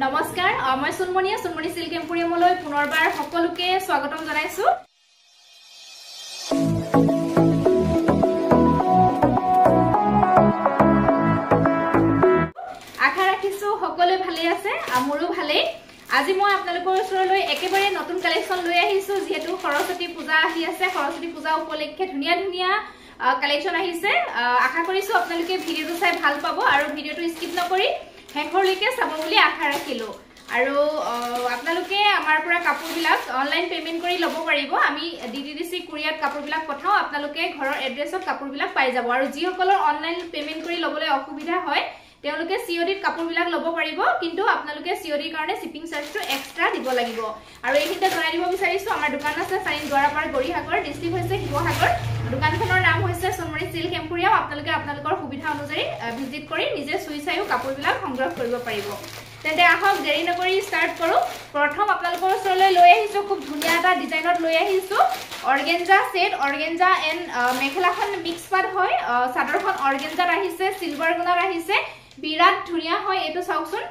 নমস্কাৰ মই সুনমণি সিল্ক এম্পোৰিয়ামলৈ পুনৰবাৰ সকলোকে স্বাগতম জনাইছো আশা ৰাখিছো সকলোৱে ভালে আছে আমৰো ভালে আজি মই আপোনালোকৰ ওচৰলৈ একেবাৰে নতুন কালেকচন লৈ আহিছো যেহেতু সৰস্বতী পূজা আহি আছে সৰস্বতী পূজা উপলক্ষে ধুনিয়া ধুনিয়া কালেকচন আহিছে আশা কৰিছো আপোনালোকে ভিডিওটো চাই ভাল পাব আৰু ভিডিওটো স্কিপ নকৰি হেকৰলৈকে চাব বুলি আশা ৰাখিলো আৰু আপোনালোকে আমাৰ পৰা কাপোৰবিলাক অনলাইন পেমেন্ট কৰি লব পাৰিব আমি ডিটিডিসি কুৰিয়াৰত কাপোৰবিলাক পঠাও আপোনালোকে ঘৰৰ এড্ৰেছত কাপোৰবিলাক পাই যাব আৰু যিসকলৰ অনলাইন পেমেন্ট কৰি লবলৈ অসুবিধা হয় তেওঁলোকে সিওডিত কাপোৰবিলাক লব পাৰিব কিন্তু আপোনালোকে সিওডিৰ কাৰণে শিপিং চাৰ্জটো এক্সট্ৰা দিব লাগিব আৰু এইখিনিতে জনাই দিব বিচাৰিছো আমাৰ দোকান আছে চাইন দ্বাৰাপাৰ গৰিহাগৰ ডিস্ট্ৰিক্ট হৈছে শিৱসাগৰ দোকানখনৰ নাম হৈছে সুনমণি সিল্ক এম্পোৰিয়াম আপোনালোকে আপোনালোকৰ সুবিধা অনুযায়ী ভিজিট কৰি নিজে সুই চাইও কাপোৰবিলাক সংগ্ৰহ কৰিব পাৰিব তেন্তে আহক দেৰি নকৰি স্টাৰ্ট কৰো প্ৰথম আপোনালোকৰ ওচৰলৈ লৈ আহিছো খুব ধুনিয়া এটা ডিজাইনত লৈ আহিছো অৰ্গেঞ্জা সেট অৰ্গেঞ্জা এন্ড মেখেলাখন মিক্স পাট হয় চাদৰখন অৰ্গেঞ্জাত আহিছে সিলভাৰ গুণাত আহিছে বিৰাট ধুনিয়া হয় এটো চাওকচোন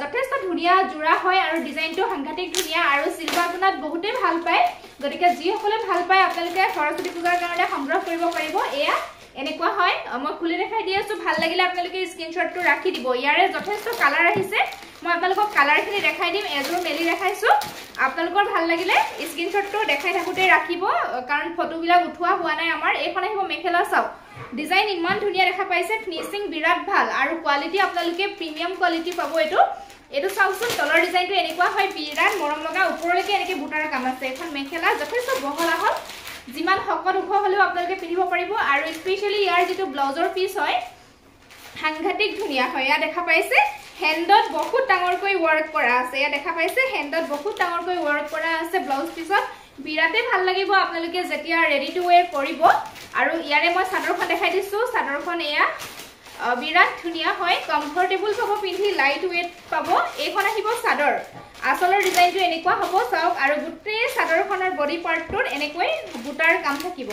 যথেষ্ট ধুনিয়া জোৰা হয় আৰু ডিজাইনটো সাংঘাতিক ধুনিয়া আৰু সিলভাৰ গুণাত বহুতে ভাল পায় গতিকে যি সকলে ভাল পায় আপোনালোকে সৰস্বতী পূজাৰ কাৰণে সংগ্ৰহ কৰিব পাৰিব এয়া এনেকুৱা হয় মই খুলি দেখাই দি আছো ভাল লাগিলে আপোনালোকে স্ক্ৰিনশ্বটটো ৰাখি দিব ইয়াৰে যথেষ্ট কালাৰ আহিছে মই আপোনালোকক কালাৰখিনি দেখাই দিম এজোৰ মেলি দেখাইছো আপোনালোকৰ ভাল লাগিলে স্ক্ৰিনশ্বটটো দেখাই থাকোতে ৰাখিব কাৰণ ফটোবিলাক উঠোৱা হোৱা নাই আমাৰ এইখন আহিব মেখেলা চাও ডিজাইন ইমান ধুনিয়া দেখা পাইছে ফিনিশিং বিৰাট ভাল আৰু কোৱালিটি আপোনালোকে প্ৰিমিয়াম কোৱালিটি পাব এটো চাওকচোন তলৰ ডিজাইনটো এনেকুৱা হয় বিৰাট মৰম লগা ওপৰলৈকে এনেকে বুটাৰ কাম আছে এখন মেখেলা যথেষ্ট বহল আহল যিমান শকত ওখ হলেও আপোনালোকে পিন্ধিব পাৰিব আৰু স্পেশালি ইয়াৰ যেটো ব্লাউজৰ পিস হয় সাংঘাতিক ধুনিয়া হয় ইয়া দেখা পাইছে হেণ্ডত বহুত ডাঙৰকৈ ওয়াৰ্ক কৰা আছে ইয়া দেখা পাইছে হেণ্ডত বহুত ডাঙৰকৈ ওয়াৰ্ক কৰা আছে ব্লাউজ পিছত বিৰাতে ভাল লাগিব আপোনালোকে যেতিয়া ৰেডি টু ওয়্যাৰ কৰিব আৰু ইয়াৰে মই চাদৰখন দেখাই দিছো চাদৰখন এয়া বিৰাট ধুনিয়া হয় কমফৰ্টেবল পাব পিন্ধি লাইট ওয়েট পাব এইখন আহিব চাদৰ আসলৰ ডিজাইনটো এনেকুৱা হ'ব চাওক আৰু গুটেই চাদৰখনৰ বডি পাৰ্টটোত এনেকৈ বুটাৰ কাম থাকিব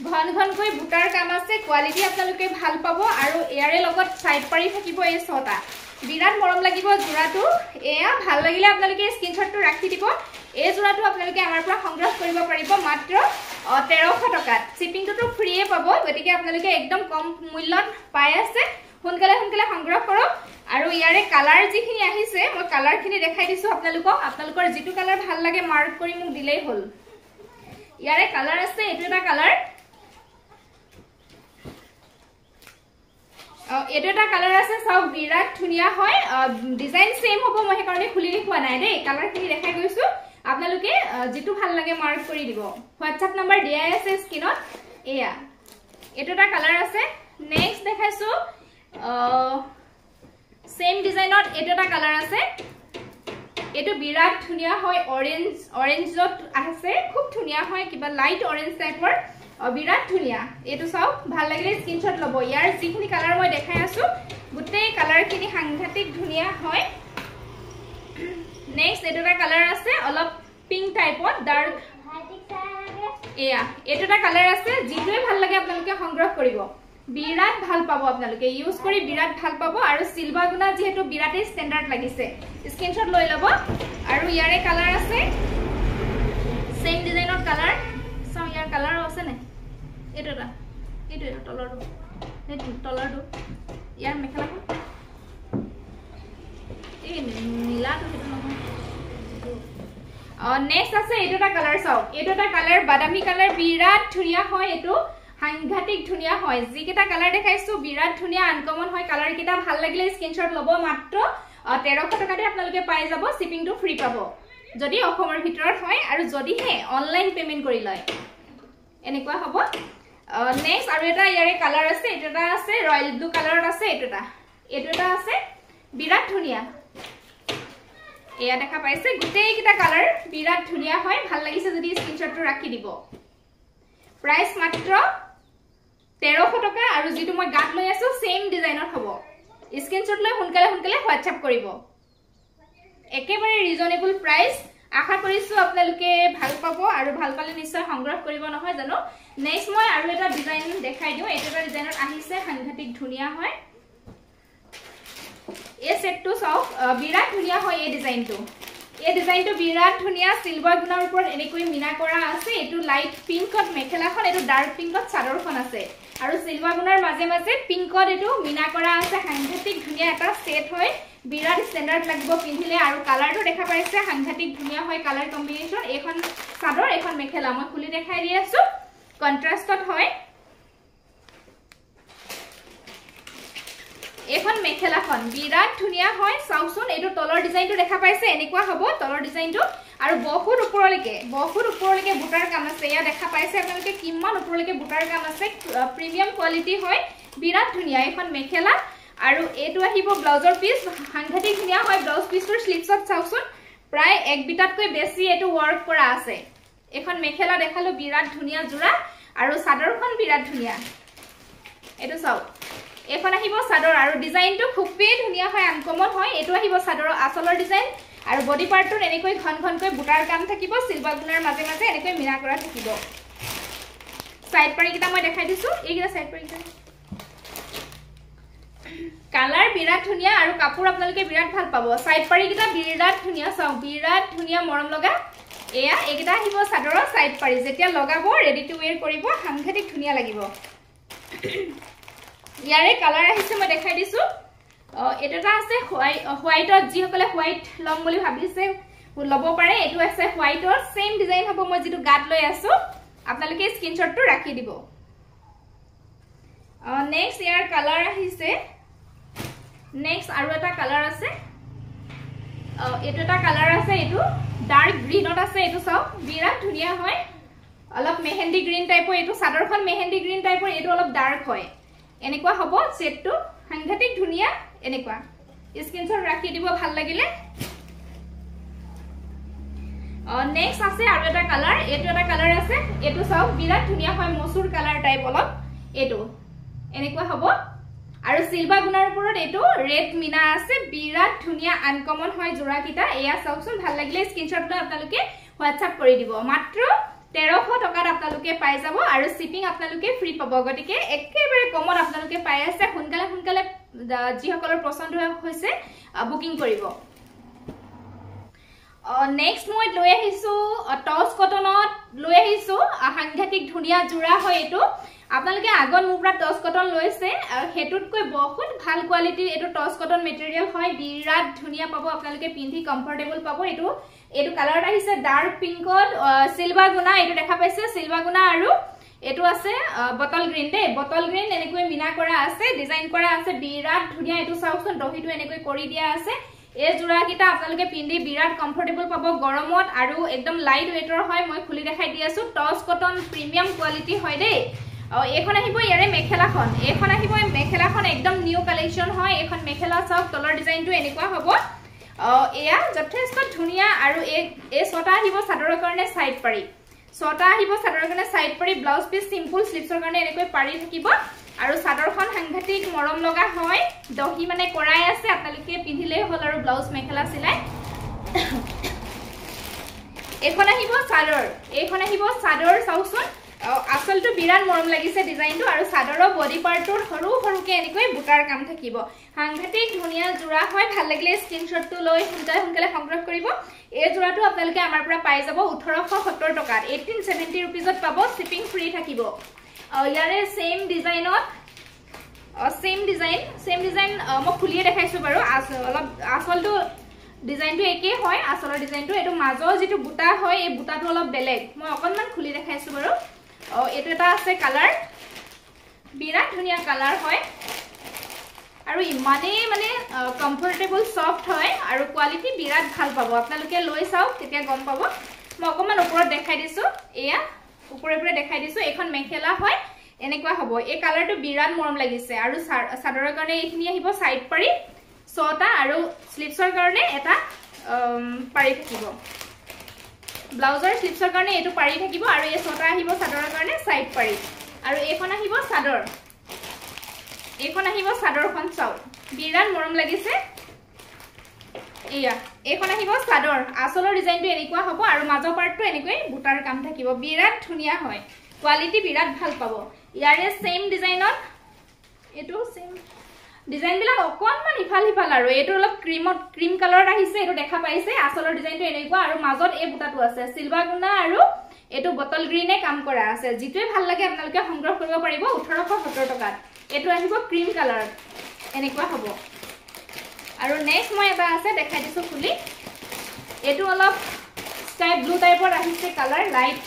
ঘন ঘনকৈ বুটাৰ কাম আছে কোৱালিটি আপোনালোকে ভাল পাব আৰু ইয়াৰে লগত সাইড পাৰি থাকিব এই ছটা বিৰাট মৰম লাগিব জোৰাটো এয়া ভাল লাগিলে আপোনালোকে স্ক্ৰিনশ্বটটো ৰাখি দিব এই জোৰাটো আপোনালোকে আমাৰ পৰা সংগ্ৰহ কৰিব পাৰিব মাত্ৰ 1300 টকাত শিপিংটো ফ্ৰীয়ে পাব গতিকে আপোনালোকে একদম কম মূল্যত পাই আছে সোনকালে সংগ্ৰহ কৰক আৰু ইয়াৰে কালাৰ যিখিনি আহিছে মই কালাৰখিনি দেখাই দিছো আপোনালোকৰ যিটো কালাৰ ভাল লাগে মাৰ্ক কৰি মোক দিলেই হ'ল ইয়াৰে কালাৰ আছে এটো এটা কালাৰ এটো এটা কালাৰ আছে সব বিৰাট ধুনিয়া হয় ডিজাইন সেম হ'ব মই কাৰণে খুলি দেখুৱা নাই দেই কালাৰখিনি দেখাই গৈছো আপোনালোকে যেটো ভাল লাগে মাৰ্ক কৰি দিব WhatsApp নম্বৰ দিয়াই আছে স্ক্ৰিনত এয়া এটো এটা কালাৰ আছে নেক্সট দেখাইছো সেম ডিজাইনত এটো এটা কালাৰ আছে এটো বিৰাট ধুনিয়া হয় অৰেঞ্জত আছে খুব ধুনিয়া হয় কিবা লাইট অৰেঞ্জ টাইপৰ বিৰাট ধুনিয়া এটো চাও ভাল লাগিলে স্ক্ৰিনশ্বট লব ইয়াৰ যিখিনি কালাৰ মই দেখাই আছো গুটেই কালাৰখিনি সাংঘাতিক ধুনিয়া হয় নেক্সট এটো এটা কালাৰ আছে অলপ পিংক টাইপত ডাৰ্ক এয়া এটো এটা কালাৰ আছে যিটোৱে ভাল লাগে আপোনালোকে সংগ্ৰহ কৰিব বিৰাট ভাল পাব আপোনালোকে ইউজ কৰি বিৰাট ভাল পাব আৰু সিলভাৰ গুণা যেহেতু বিৰাটে ষ্টেণ্ডাৰ্ড লাগিছে স্ক্ৰিনশ্বট লৈ লব আৰু ইয়াৰে কালাৰ আছে সেম ডিজাইনৰ কালাৰ চাও ইয়াৰ কালাৰ আছে নে এটো তলৰটো ইয়াৰ মেখেলাখন এই নীলাটো হেতু নহয় নেক্সট আছে এটো এটা কালাৰ চাও এটো এটা কালাৰ বাদামী কালাৰ বিৰাট ধুনিয়া হয় এটো সাংঘাতিক ধুনিয়া হয় যিকেটা কালাৰ দেখাইছো বিৰাট ধুনিয়া আনকমন হয় কালাৰ কিটা ভাল লাগিলে স্ক্ৰিনশ্বট লব মাত্ৰ 1300 টকাতে আপোনালোকে পাই যাব শিপিংটো ফ্ৰী পাব যদি অসমৰ ভিতৰত হয় আৰু যদি হে অনলাইন পেমেন্ট কৰি লয় এনেকুৱা হ'ব নেক্সট আৰু এটা ইয়াৰে কালাৰ আছে এটো এটা আছে ৰয়েল ব্লু কালাৰত আছে এটো এটা আছে বিৰাট ধুনিয়া এয়া দেখা পাইছে গুটেই কিটা কালাৰ বিৰাট ধুনিয়া হয় ভাল লাগিছে যদি স্ক্ৰিনশ্বটটো ৰাখি দিব প্ৰাইস মাত্ৰ 1300 টকা আৰু যেটো মই গাত লৈ আছো সেম ডিজাইনত হ'ব স্ক্ৰিনশ্বট লৈ সোনকালে WhatsApp কৰিব একেবাৰে ৰিজনেবল প্ৰাইস আশা কৰিছো আপোনালোকে ভাল পাব আৰু ভাল পালে নিশ্চয় সংগ্ৰহ কৰিব নহয় জানো নেক্সট মই আৰু এটা ডিজাইন দেখাই দিও এটা ডিজাইনত আহিছে সাংঘাতিক ধুনিয়া হয় এই সেটটো চাওক বিৰাট ধুনিয়া হয় এই ডিজাইনটো বিৰাট ধুনিয়া সিলভাৰ গুণৰ ওপৰত এনেকৈ মিনা কৰা আছে এটো লাইট পিংকত মেখেলাখন এটো ডাৰ্ক পিংকত চাদৰখন আছে আৰু সিলভাৰ গুণৰ মাজে মাজে পিংকত এটো মিনা কৰা আছে সাংঘাতিক ধুনিয়া এটা সেট হয় বিৰাট স্ট্যান্ডাৰ্ড লাগিব পিন্ধিলে আৰু কালাৰটো দেখা পাইছে সাংঘাতিক ধুনিয়া হয় কালাৰ কম্বিনেশন এখন চাদৰ এখন মেখেলা মই খুলি দেখাই দি আছো কন্ট্ৰাস্টত হয় এখন মেখেলাখন বিৰাট ধুনিয়া হয় চাওচোন এটো তলৰ ডিজাইনটো দেখা পাইছে এনেকুৱা হ'ব তলৰ ডিজাইনটো আৰু বহুত ওপৰলৈকে বুটাৰ কাম আছে ইয়া দেখা পাইছে আপোনালোকে কিমান ওপৰলৈকে বুটাৰ কাম আছে প্ৰিমিয়াম কোৱালিটি হয় বিৰাট ধুনিয়া এখন মেখেলা আৰু এটো আহিব ব্লাউজৰ পিস সাংঘাতিক ধুনিয়া হয় ব্লাউজ পিসৰ স্লিপছত চাওচোন প্ৰায় এক বিটাতকৈ বেছি এটো ওয়াৰ্ক কৰা আছে এখন মেখেলা দেখালো বিৰাট ধুনিয়া জোৰা আৰু চাদৰখন বিৰাট ধুনিয়া এটো চাও এখন আহিব চাদৰ আৰু ডিজাইনটো খুবেই ধুনিয়া হয় আনকমন হয় এটো আহিব চাদৰৰ আসলৰ ডিজাইন আৰু বডি পাৰ্টটো এনেকৈ ঘনকৈ বুটাৰ কাম থাকিব সিলভাৰ গুণৰ মাজে মাজে এনেকৈ মিনা কৰা থাকিব সাইড পাৰি কিটা মই দেখাই দিছো এইগিটা সাইড পাৰি কিটা কালাৰ বিৰাট ধুনিয়া আৰু কাপোৰ আপোনালোকে বিৰাট ভাল পাব সাইড পাৰি কিটা বিৰাট ধুনিয়া চাও বিৰাট ধুনিয়া মৰম লগা এয়া এইগিটা আহিব চাদৰৰ সাইড পাৰি যেতিয়া লগাব ৰেডি টু ওয়্যাৰ কৰিব সাংঘাতিক ধুনিয়া লাগিব ইয়াৰে কালাৰ আহিছে মই দেখাই দিছো এটাটা আছে হোৱাইটত যি সকলে হোৱাইট লম বুলি ভাবিছে লব পাৰে এটো আছে হোৱাইটৰ সেম ডিজাইন হ'ব মই যেটো গাত লৈ আছো আপোনালোকে স্ক্ৰিনশ্বটটো ৰাখি দিব নেক্সট ইয়াৰ কালাৰ আহিছে নেক্সট আৰু এটা কালাৰ আছে এটো এটা কালাৰ আছে এটো ডাৰ্ক গ্ৰীনত আছে এটো চাও বিৰাট ধুনিয়া হয় অলপ মেহেন্দি গ্ৰীন টাইপৰ এটো চাদৰখন মেহেন্দি গ্ৰীন টাইপৰ এটো অলপ ডাৰ্ক হয় এনেকুৱা হ'ব সেটটো সাংঘাতিক ধুনিয়া এনেকুৱা স্ক্ৰিনশ্বট ৰাখি দিব ভাল লাগিলে নেক্সট আছে আৰু এটা কালাৰ এটো এটা কালাৰ আছে এটো চাও বিৰাট ধুনিয়া হয় মসুৰ কালাৰ টাইপ অলপ এটো এনেকুৱা হ'ব আৰু সিলভাৰ গুণৰ ওপৰত এটো ৰেড মিনা আছে বিৰাট ধুনিয়া আনকমন হয় জোৰা কিটা এয়া চাওকচোন ভাল লাগিলে স্ক্ৰিনশ্বট লৈ আপোনালোকে WhatsApp কৰি দিব মাত্ৰ 1300 টকাত আপোনালোকে পাই যাব আৰু শিপিং আপোনালোকে ফ্ৰী পাব গটিকে একেবাৰে কমত আপোনালোকে পাই আছে সোনকালে যি সকলৰ পছন্দ হৈছে বুকিং কৰিব নেক্সট মই লৈ আহিছো টস কটনত লৈ আহিছো সাংঘাতিক ধুনিয়া জোৰা হয় এটো আপোনালোকে আগত মোৰ পৰা টস কটন লৈছে হেতুতকৈ বহুত ভাল কোৱালিটিৰ এটো টস কটন মেটেৰিয়েল হয় বিৰাট ধুনিয়া পাব আপোনালোকে পিন্ধি কমফৰ্টেবল পাব এটো কালাৰ আহিছে ডাৰ্ক পিংকত সিলভাৰ গুণা এটো দেখা পাইছে সিলভাৰ গুণা আৰু এটো আছে বটল গ্ৰীন দে বটল গ্ৰীন এনেকৈ মিনা কৰা আছে ডিজাইন কৰা আছে বিৰাট ধুনিয়া এটো চাওকচোন দহিটো এনেকৈ কৰি দিয়া আছে এই জোৰা কিটা আপোনালোকে পিন্ধি বিৰাট কমফৰ্টেবল পাব গৰমত আৰু একদম লাইট ওয়েটৰ হয় মই খুলি দেখাই দি আছো টস কটন প্ৰিমিয়াম কোৱালিটি হয় দে এখন আহিব ইয়াৰে মেখেলাখন এখন আহিব মেখেলাখন একদম নিউ কালেকশন হয় এখন মেখেলা চাওক তলৰ ডিজাইনটো এনেকুৱা হ'ব এয়া যথেষ্ট ধুনিয়া আৰু এই ছটা আহিব চাদৰৰ কাৰণে সাইড পাৰি ছটা আহিব চাদৰৰ কাৰণে সাইড পাৰি ব্লাউজ পিস সিম্পল স্লিপছৰ কাৰণে এনেকৈ পাৰি থাকিব আৰু চাদৰখন সাংঘাতিক মৰম লগা হয় দহি মানে কৰাই আছে আপোনালোকে পিন্ধিলে হল আৰু ব্লাউজ মেখেলা সিলাই এখন আহিব চাদৰ চাওচোন আসলটো বিৰাট মৰম লাগিছে ডিজাইনটো আৰু চাদৰৰ বডি পাৰ্টৰ সৰুকে এনেকৈ বুটাৰ কাম থাকিব সাংঘাতিক ধুনিয়া জোৰা হয় ভাল লাগিলে স্ক্ৰিনশ্বটটো লৈ সোনকালে সংগ্ৰহ কৰিব এই জোৰাটো আপোনালোকে আমাৰ পৰা পাই যাব 1870 টকাত 1870 रुपीजত পাব শিপিং ফ্ৰী থাকিব ইয়াৰে সেম ডিজাইন মই খুলিয়ে দেখাইছো বাৰু অলপ আসলটো ডিজাইনটো একে হয় আসলৰ ডিজাইনটো এটো মাজৰ যেটো বুটা হয় এই বুটাটো অলপ বেলেগ মই অকনমান খুলি দেখাইছো বাৰু এটো এটা আছে কালাৰ বিৰাট ধুনিয়া কালাৰ হয় আৰু ইমানে মানে কমফৰ্টেবল সফট হয় আৰু কোৱালিটি বিৰাট ভাল পাব আপোনালোকে লৈ চাওক তেতিয়া গম পাব মই অকমান ওপৰত দেখাই দিছো এয়া ওপৰে দেখাই দিছো এখন মেখেলা হয় এনেকুৱা হ'ব এই কালাৰটো বিৰাট মৰম লাগিছে আৰু চাদৰৰ কাৰণে এইখিনি আহিব সাইড পাৰি ছটা আৰু স্লিপছৰ কাৰণে এটা পাৰি থাকিব ব্লাউজৰ স্লিপছৰ কাৰণে এটো পাৰি থাকিব আৰু এই ছটা আহিব চাদৰৰ কাৰণে সাইড পাৰি আৰু এইখন আহিব চাদৰখন চাও বিৰাট মৰম লাগিছে এয়া এইখন আহিব চাদৰ আসলৰ ডিজাইনটো এনেকুৱা হ'ব আৰু মাজৰ পাৰ্টটো এনেকৈ বুটাৰ কাম থাকিব বিৰাট ধুনিয়া হয় কোৱালিটি বিৰাট ভাল পাব ইয়াৰে সেম ডিজাইনত এটো সেম ডিজাইন বিলাক অকনমান ইফাল সিফাল আৰু এইটো অলপ ক্ৰীম কালাৰত আহিছে এইটো দেখা পাইছে আসলৰ ডিজাইনটো এনেকুৱা আৰু মাজত এই বুটাটো আছে সিলভাৰ গুণা আৰু এইটো বটল গ্ৰীনে কাম কৰা আছে যিটোৱে ভাল লাগে আপোনালোকে সংগ্ৰহ কৰিব পাৰিব 1870 টকাত এইটো আহিব ক্ৰীম কালাৰত এনেকুৱা হ'ব আৰু নেক্সট মই এটা আছে দেখাই দিছো খুলি এইটো অলপ স্কাই ব্লু টাইপৰ আহিছে কালাৰ লাইট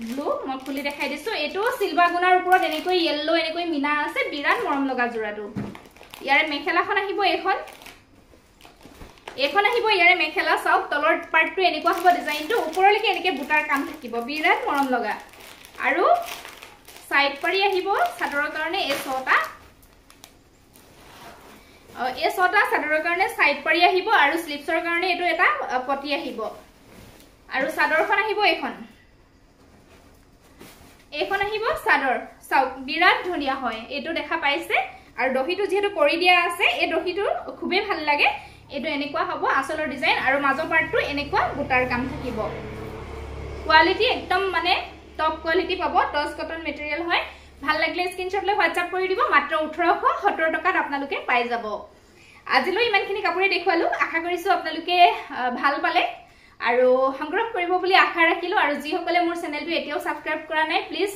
ব্লু মই খুলি দেখাই দিছো এইটো সিলভাৰ গুণাৰ ওপৰত এনেকৈ ইয়েলো এনেকৈ মিনা আছে বিৰাট মৰম লগা জোৰাটো ইয়াৰে মেখেলাখন আহিব এখন আহিব ইয়াৰে মেখেলা চাওক তলৰ পাৰ্টটো এনেকুৱা হ'ব ডিজাইনটো ওপৰলৈকে এনেকৈ বুটাৰ কাম থাকিব বিৰাট মৰম লগা আৰু সাইড পাৰি আহিব চাদৰৰ কাৰণে এই ছটা চাদৰৰ কাৰণে সাইড পাৰি আহিব আৰু স্লিপছৰ কাৰণে এইটো এটা পটি আহিব আৰু চাদৰখন আহিব এইখন আহিব চাদৰ চাওক বিৰাট ধুনীয়া হয় এইটো দেখা পাইছে আৰু দহিটো যেহেতু কৰি দিয়া আছে এই দহিটো খুবেই ভাল লাগে এইটো এনেকুৱা হ'ব আসলৰ ডিজাইন আৰু মাজৰ পাৰ্টটো এনেকুৱা বুটাৰ কাম থাকিব কোৱালিটি একদম মানে টপ কোৱালিটি পাব টচ কটন মেটেৰিয়েল হয় ভাল লাগিলে স্ক্ৰিনশ্বট লৈ হোৱাটসএপ কৰি দিব মাত্ৰ 1870 টকাত আপোনালোকে পাই যাব আজিলৈ ইমানখিনি কাপোৰে দেখুৱালো আশা কৰিছো আপোনালোকে ভাল পালে আৰু সংগ্ৰহ কৰিব বুলি আশা ৰাখিলো আৰু যিসকলে মোৰ চেনেলটো এতিয়াও সাবস্ক্ৰাইব কৰা নাই প্লিজ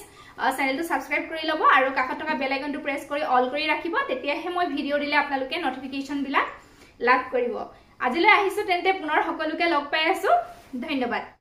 চেনেলটো সাবস্ক্ৰাইব কৰি ল'ব আৰু কাষত থকা বেল আইকনটো প্ৰেছ কৰি অল কৰি ৰাখিব তেতিয়াহে মই ভিডিঅ দিলে আপোনালোকে নটিফিকেশন বিলাক লাভ কৰিব আজিলৈ আহিছো তেন্তে পুনৰ সকলোকে লগ পাই আছো ধন্যবাদ